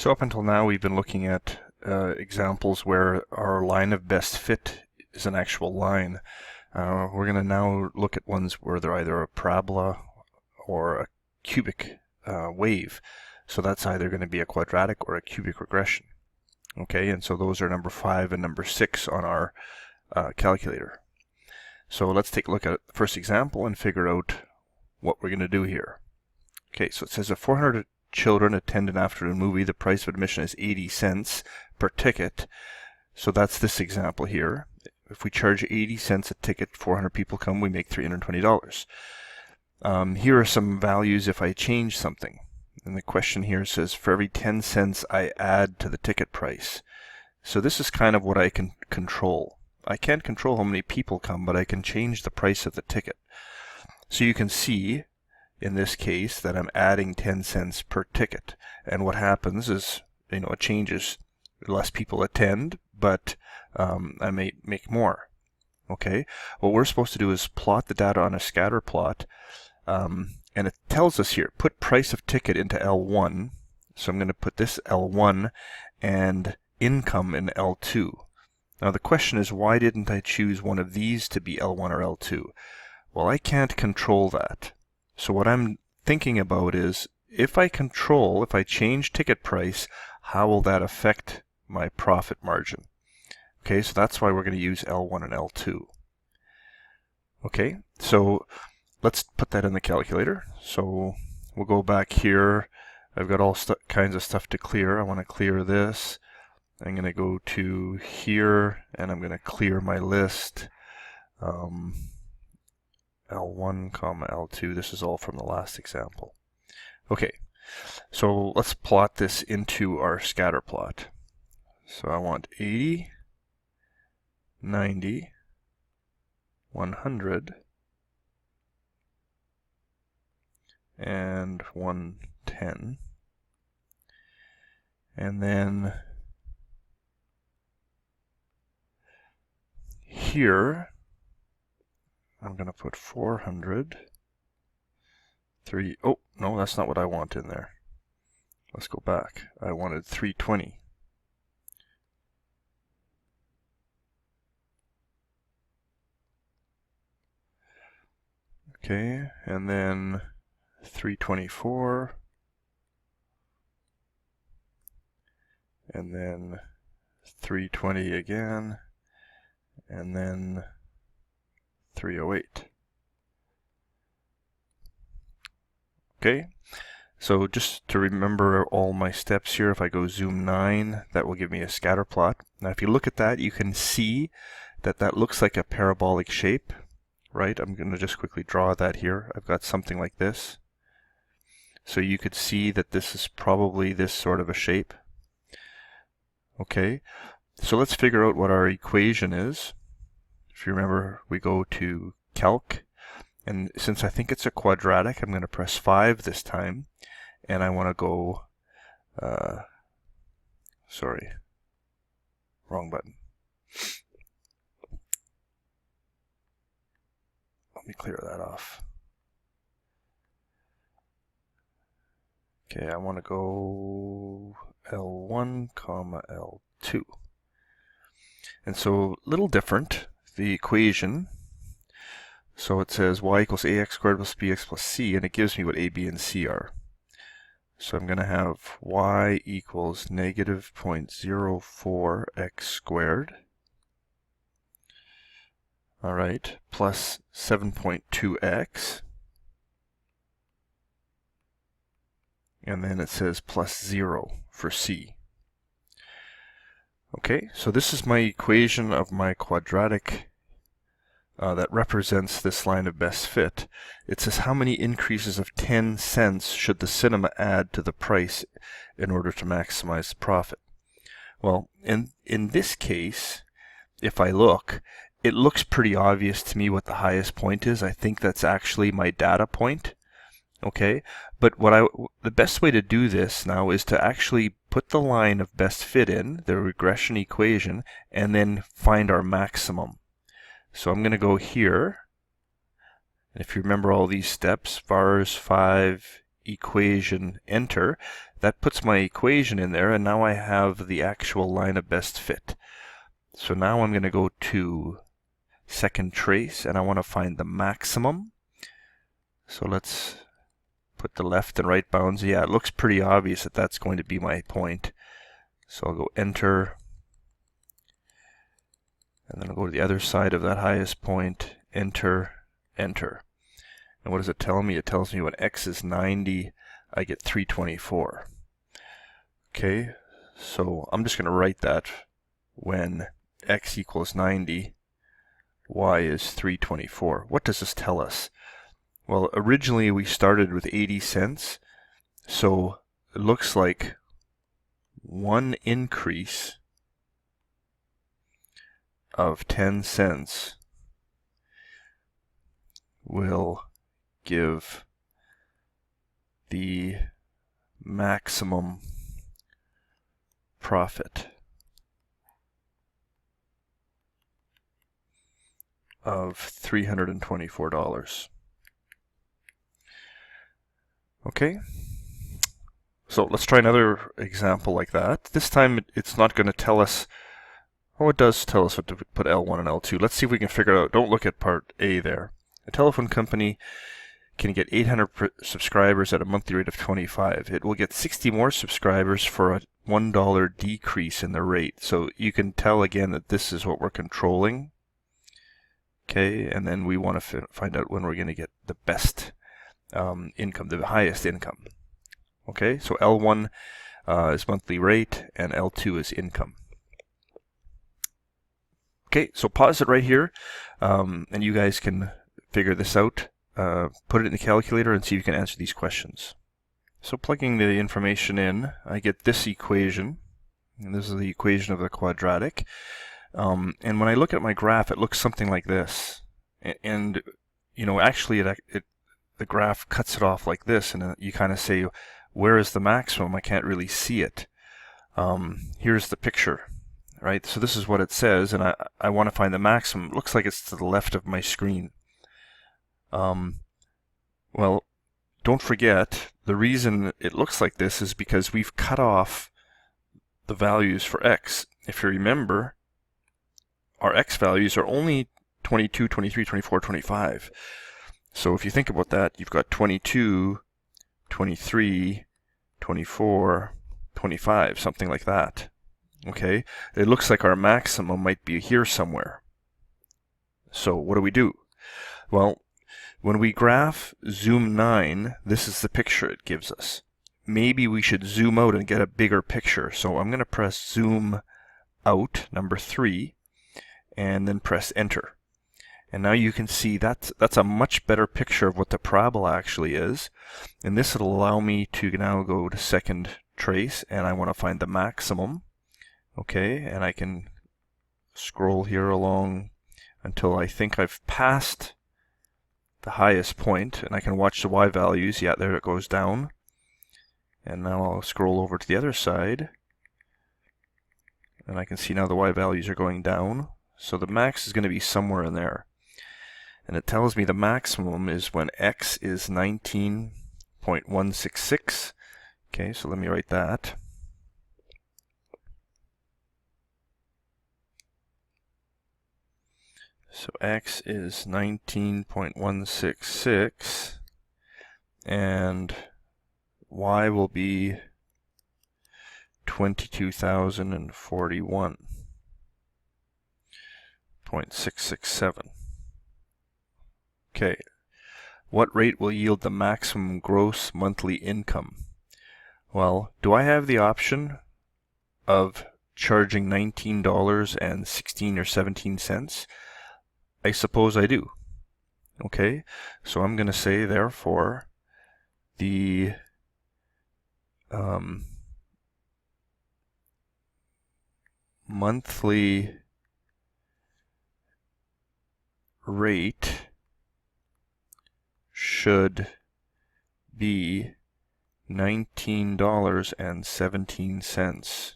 So up until now we've been looking at examples where our line of best fit is an actual line. We're going to now look at ones where they're either a parabola or a cubic wave. So that's either going to be a quadratic or a cubic regression. Okay, and so those are number 5 and number 6 on our calculator. So let's take a look at the first example and figure out what we're going to do here. Okay, so it says if 400 children attend an afternoon movie, the price of admission is 80 cents per ticket. So that's this example here. If we charge 80 cents a ticket, 400 people come, we make $320. Here are some values if I change something. And the question here says for every 10 cents I add to the ticket price. So this is kind of what I can control. I can't control how many people come, but I can change the price of the ticket. So you can see in this case that I'm adding 10 cents per ticket. And what happens is, it changes. Less people attend, but I may make more. Okay, what we're supposed to do is plot the data on a scatter plot, and it tells us here, put price of ticket into L1. So I'm going to put this L1 and income in L2. Now the question is, why didn't I choose one of these to be L1 or L2? Well, I can't control that. So what I'm thinking about is, if I change ticket price, how will that affect my profit margin? Okay, so that's why we're going to use L1 and L2. Okay, so let's put that in the calculator. So we'll go back here. I've got all kinds of stuff to clear. I want to clear this. I'm going to go to here, and I'm going to clear my list. L1, L2, this is all from the last example. Okay, so let's plot this into our scatter plot. So I want 80, 90, 100, and 110. And then here, I'm going to put 400, 3, oh, no, that's not what I want in there. Let's go back. I wanted 320. Okay, and then 324, and then 320 again, and then 308. Okay, so just to remember all my steps here, if I go zoom 9, that will give me a scatter plot. Now if you look at that, you can see that that looks like a parabolic shape, right? I'm going to just quickly draw that here. I've got something like this. So you could see that this is probably this sort of a shape. Okay, so let's figure out what our equation is. If you remember, we go to Calc, and since I think it's a quadratic, I'm going to press 5 this time, and I want to go, sorry, wrong button. Let me clear that off. Okay, I want to go L1, L2. And so, a little different, the equation. So it says y equals ax squared plus bx plus c, and it gives me what a, b, and c are. So I'm going to have y equals negative 0.04x squared. All right, plus 7.2x. And then it says plus 0 for c. Okay, so this is my equation of my quadratic that represents this line of best fit. It says how many increases of 10 cents should the cinema add to the price in order to maximize the profit? Well, in this case, if I look, it looks pretty obvious to me what the highest point is. I think that's actually my data point. Okay, but the best way to do this now is to actually put the line of best fit in, the regression equation, and then find our maximum. So I'm going to go here. If you remember all these steps, vars 5, equation, enter, that puts my equation in there, and now I have the actual line of best fit. So now I'm going to go to second trace, and I want to find the maximum. So let's put the left and right bounds. Yeah, it looks pretty obvious that that's going to be my point. So I'll go enter, and then I'll go to the other side of that highest point, enter, enter. And what does it tell me? It tells me when x is 90, I get 324. Okay, so I'm just going to write that when x equals 90, y is 324. What does this tell us? Well, originally we started with 80 cents, so it looks like one increase of 10 cents will give the maximum profit of $324. Okay, so let's try another example like that. This time it's not going to tell us, oh, it does tell us what to put L1 and L2. Let's see if we can figure it out. Don't look at part A there. A telephone company can get 800 subscribers at a monthly rate of 25. It will get 60 more subscribers for a $1 decrease in the rate. So you can tell again that this is what we're controlling. Okay, and then we want to find out when we're going to get the best income, the highest income. Okay, so L1 is monthly rate and L2 is income. Okay, so pause it right here, and you guys can figure this out. Put it in the calculator and see if you can answer these questions. So plugging the information in, I get this equation, and this is the equation of the quadratic. And when I look at my graph, it looks something like this. And you know, actually, the graph cuts it off like this, and you kind of say, where is the maximum? I can't really see it. Here's the picture, right? So this is what it says, and I want to find the maximum. It looks like it's to the left of my screen. Well, don't forget, the reason it looks like this is because we've cut off the values for x. If you remember, our x values are only 22, 23, 24, 25. So if you think about that, you've got 22, 23, 24, 25, something like that. Okay? It looks like our maximum might be here somewhere. So what do? Well, when we graph zoom 9, this is the picture it gives us. Maybe we should zoom out and get a bigger picture. So I'm going to press zoom out, number 3, and then press enter. And now you can see that's a much better picture of what the parabola actually is. And this will allow me to now go to second trace, and I want to find the maximum. Okay, and I can scroll here along until I think I've passed the highest point, and I can watch the y values. Yeah, there it goes down. And now I'll scroll over to the other side, and I can see now the y values are going down. So the max is going to be somewhere in there. And it tells me the maximum is when x is 19.166. Okay, so let me write that. So x is 19.166, and y will be 22,041.667. Okay, what rate will yield the maximum gross monthly income? Well, do I have the option of charging $19.16 or 17 cents? I suppose I do. Okay, so I'm going to say, therefore, the monthly rate should be $19.17,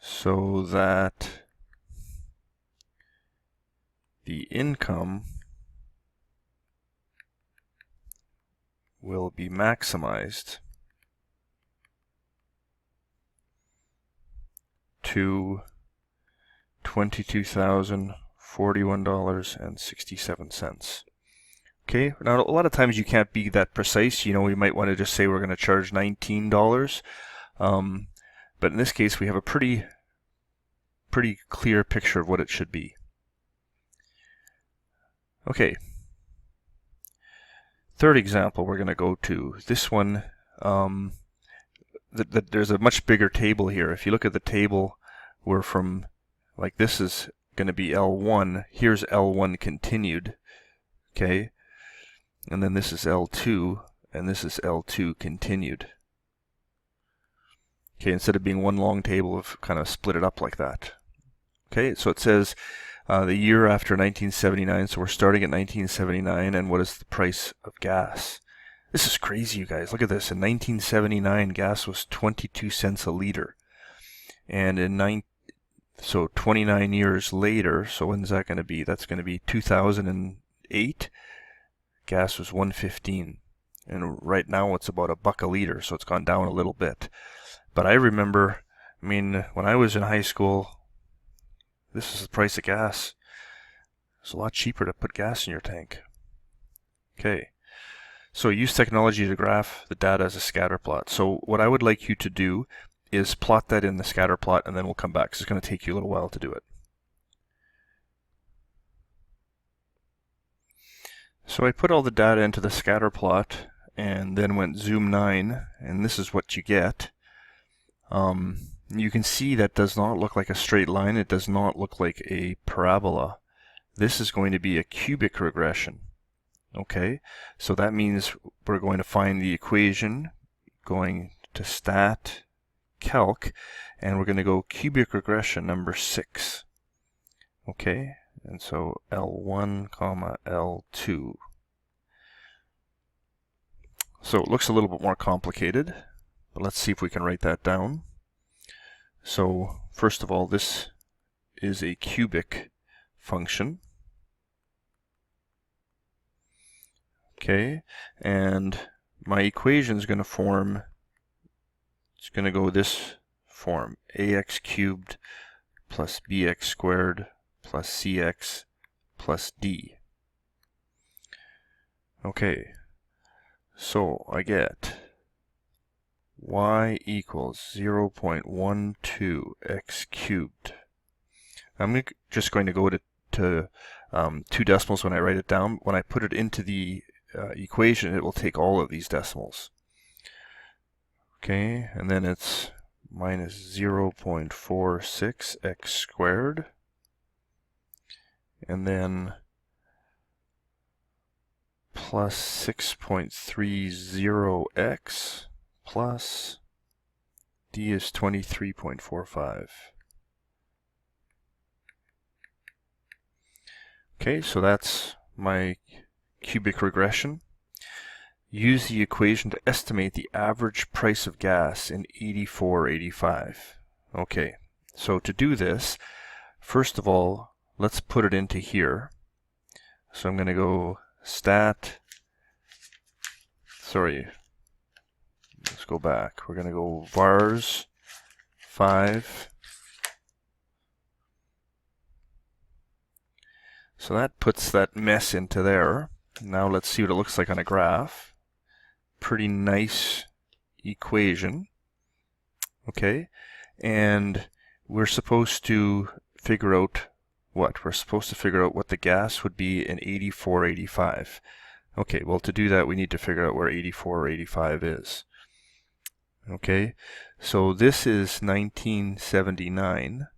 so that the income will be maximized to $22,041.67. Okay, now a lot of times you can't be that precise. You know, we might want to just say we're going to charge $19. But in this case, we have a pretty clear picture of what it should be. Okay. Third example we're going to go to. This one, there's a much bigger table here. If you look at the table, we're from, like, this is going to be L1. Here's L1 continued. Okay. And then this is L2, and this is L2 continued. Okay, instead of being one long table, we've kind of split it up like that. Okay, so it says the year after 1979, so we're starting at 1979, and what is the price of gas? This is crazy, you guys. Look at this. In 1979, gas was 22 cents a liter. And so 29 years later, so when's that going to be? That's going to be 2008. Gas was $1.15. And right now it's about $1 a liter, so it's gone down a little bit. But I remember, I mean, when I was in high school, this is the price of gas. It's a lot cheaper to put gas in your tank. Okay, so use technology to graph the data as a scatter plot. So what I would like you to do is plot that in the scatter plot, and then we'll come back, because it's going to take you a little while to do it. So I put all the data into the scatter plot, and then went zoom 9, and this is what you get. You can see that does not look like a straight line. It does not look like a parabola. This is going to be a cubic regression. Okay, so that means we're going to find the equation, going to stat, calc, and we're going to go cubic regression number 6. Okay, and so L1, L2. So it looks a little bit more complicated, but let's see if we can write that down. So first of all, this is a cubic function. Okay, and my equation is going to form, it's going to go this form, ax cubed plus bx squared plus cx plus d. Okay, so I get y equals 0.12 x cubed. I'm just going to go to 2 decimals when I write it down. When I put it into the equation, it will take all of these decimals. Okay, and then it's minus 0.46 x squared, and then plus 6.30x plus d is 23.45. Okay, so that's my cubic regression. Use the equation to estimate the average price of gas in 84.85. Okay, so to do this, first of all, let's put it into here. So I'm going to go let's go back. We're going to go vars 5. So that puts that mess into there. Now let's see what it looks like on a graph. Pretty nice equation. Okay, and we're supposed to figure out what? We're supposed to figure out what the gas would be in 84.85. Okay, well, to do that we need to figure out where 84.85 is. Okay, so this is 1979.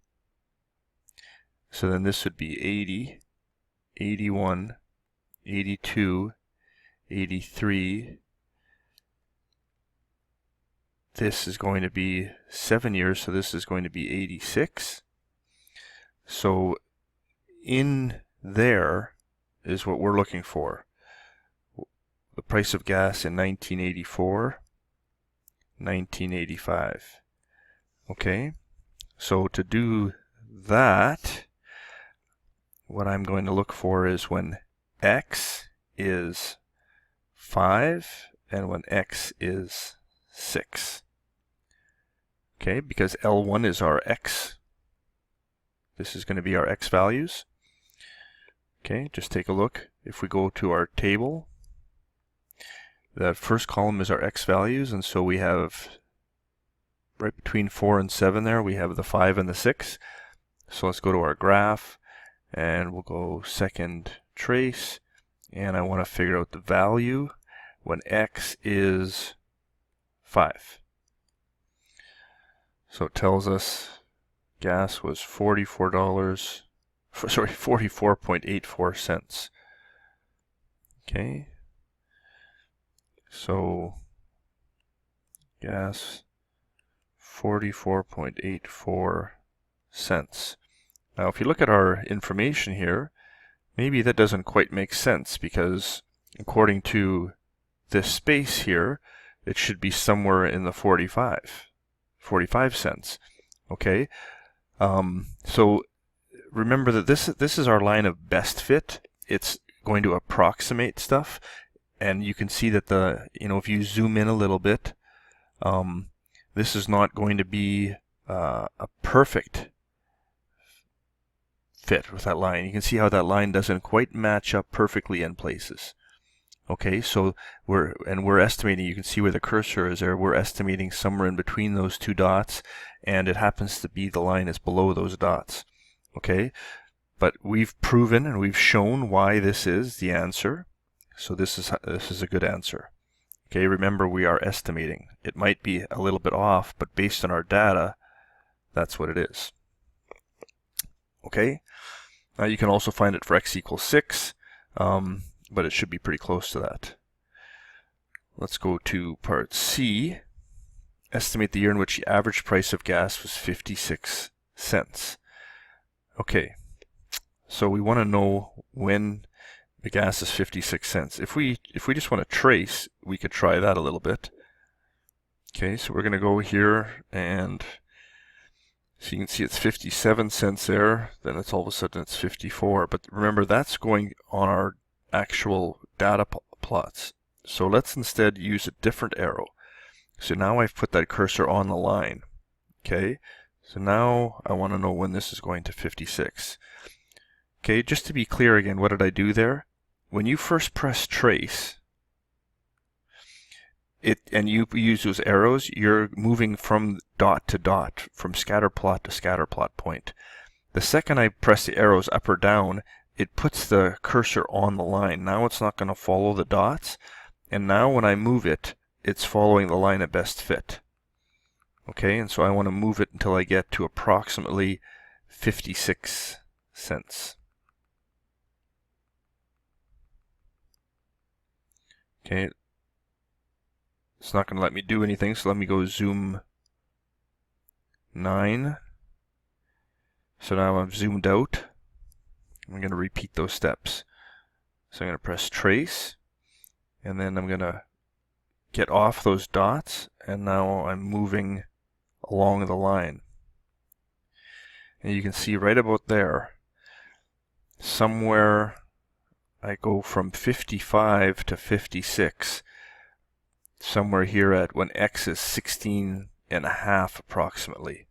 So then this would be 80, 81, 82, 83. This is going to be 7 years, so this is going to be 86. So in there is what we're looking for. The price of gas in 1984, 1985. Okay, so to do that, what I'm going to look for is when x is 5 and when x is 6. Okay, because L1 is our x This is going to be our X values. Okay, just take a look. If we go to our table, the first column is our X values, and so we have right between 4 and 7 there, we have the 5 and the 6. So let's go to our graph, and we'll go second trace, and I want to figure out the value when X is 5. So it tells us gas was $44.84 cents. Okay, so gas 44.84 cents. Now if you look at our information here, maybe that doesn't quite make sense, because according to this space here, it should be somewhere in the 45 cents. Okay, so remember that this is our line of best fit. It's going to approximate stuff, and you can see that if you zoom in a little bit, this is not going to be a perfect fit with that line. You can see how that line doesn't quite match up perfectly in places. Okay, so we're estimating, you can see where the cursor is there, we're estimating somewhere in between those two dots, and it happens to be the line is below those dots. Okay, but we've proven and we've shown why this is the answer. So this is a good answer. Okay, remember we are estimating. It might be a little bit off, but based on our data, that's what it is. Okay, now you can also find it for x equals 6, but it should be pretty close to that. Let's go to part C. Estimate the year in which the average price of gas was 56 cents. Okay, so we want to know when the gas is 56 cents. If we just want to trace, we could try that a little bit. Okay, so we're going to go here, and so you can see it's 57 cents there, then it's all of a sudden it's 54. But remember, that's going on our actual data plots. So let's instead use a different arrow. So now I've put that cursor on the line. Okay, so now I want to know when this is going to 56. Okay, just to be clear again, what did I do there? When you first press trace, and you use those arrows, you're moving from dot to dot, from scatter plot to scatter plot point. The second I press the arrows up or down, it puts the cursor on the line. Now it's not going to follow the dots, and now when I move it, it's following the line of best fit. Okay, and so I want to move it until I get to approximately 56 cents. Okay, it's not going to let me do anything, so let me go zoom 9. So now I'm zoomed out. I'm going to repeat those steps. So I'm going to press trace, and then I'm going to get off those dots, and now I'm moving along the line. And you can see right about there, somewhere I go from 55 to 56, somewhere here at when x is 16.5 approximately.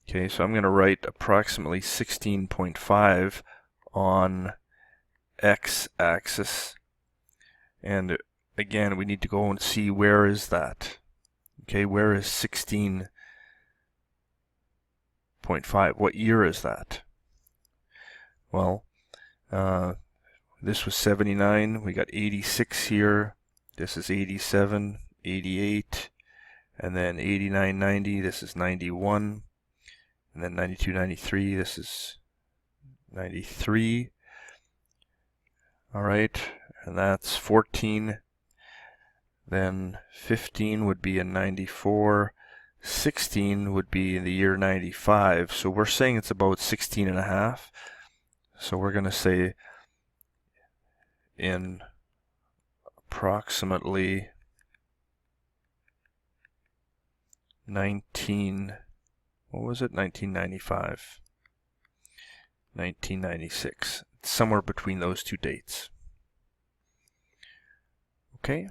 Okay, so I'm going to write approximately 16.5 on x-axis, and again we need to go and see where is that. Okay, where is 16.5? What year is that? Well, this was 79, we got 86 here, this is 87, 88, and then 89, 90, this is 91, and then 92, 93, this is 93. Alright, and that's 14. Then 15 would be in 94. 16 would be in the year 95. So we're saying it's about 16.5. So we're going to say in approximately 1995. 1996. It's somewhere between those two dates. Okay.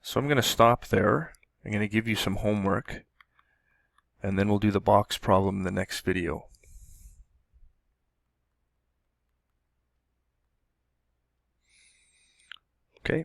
So I'm going to stop there. I'm going to give you some homework. and then we'll do the box problem in the next video. Okay,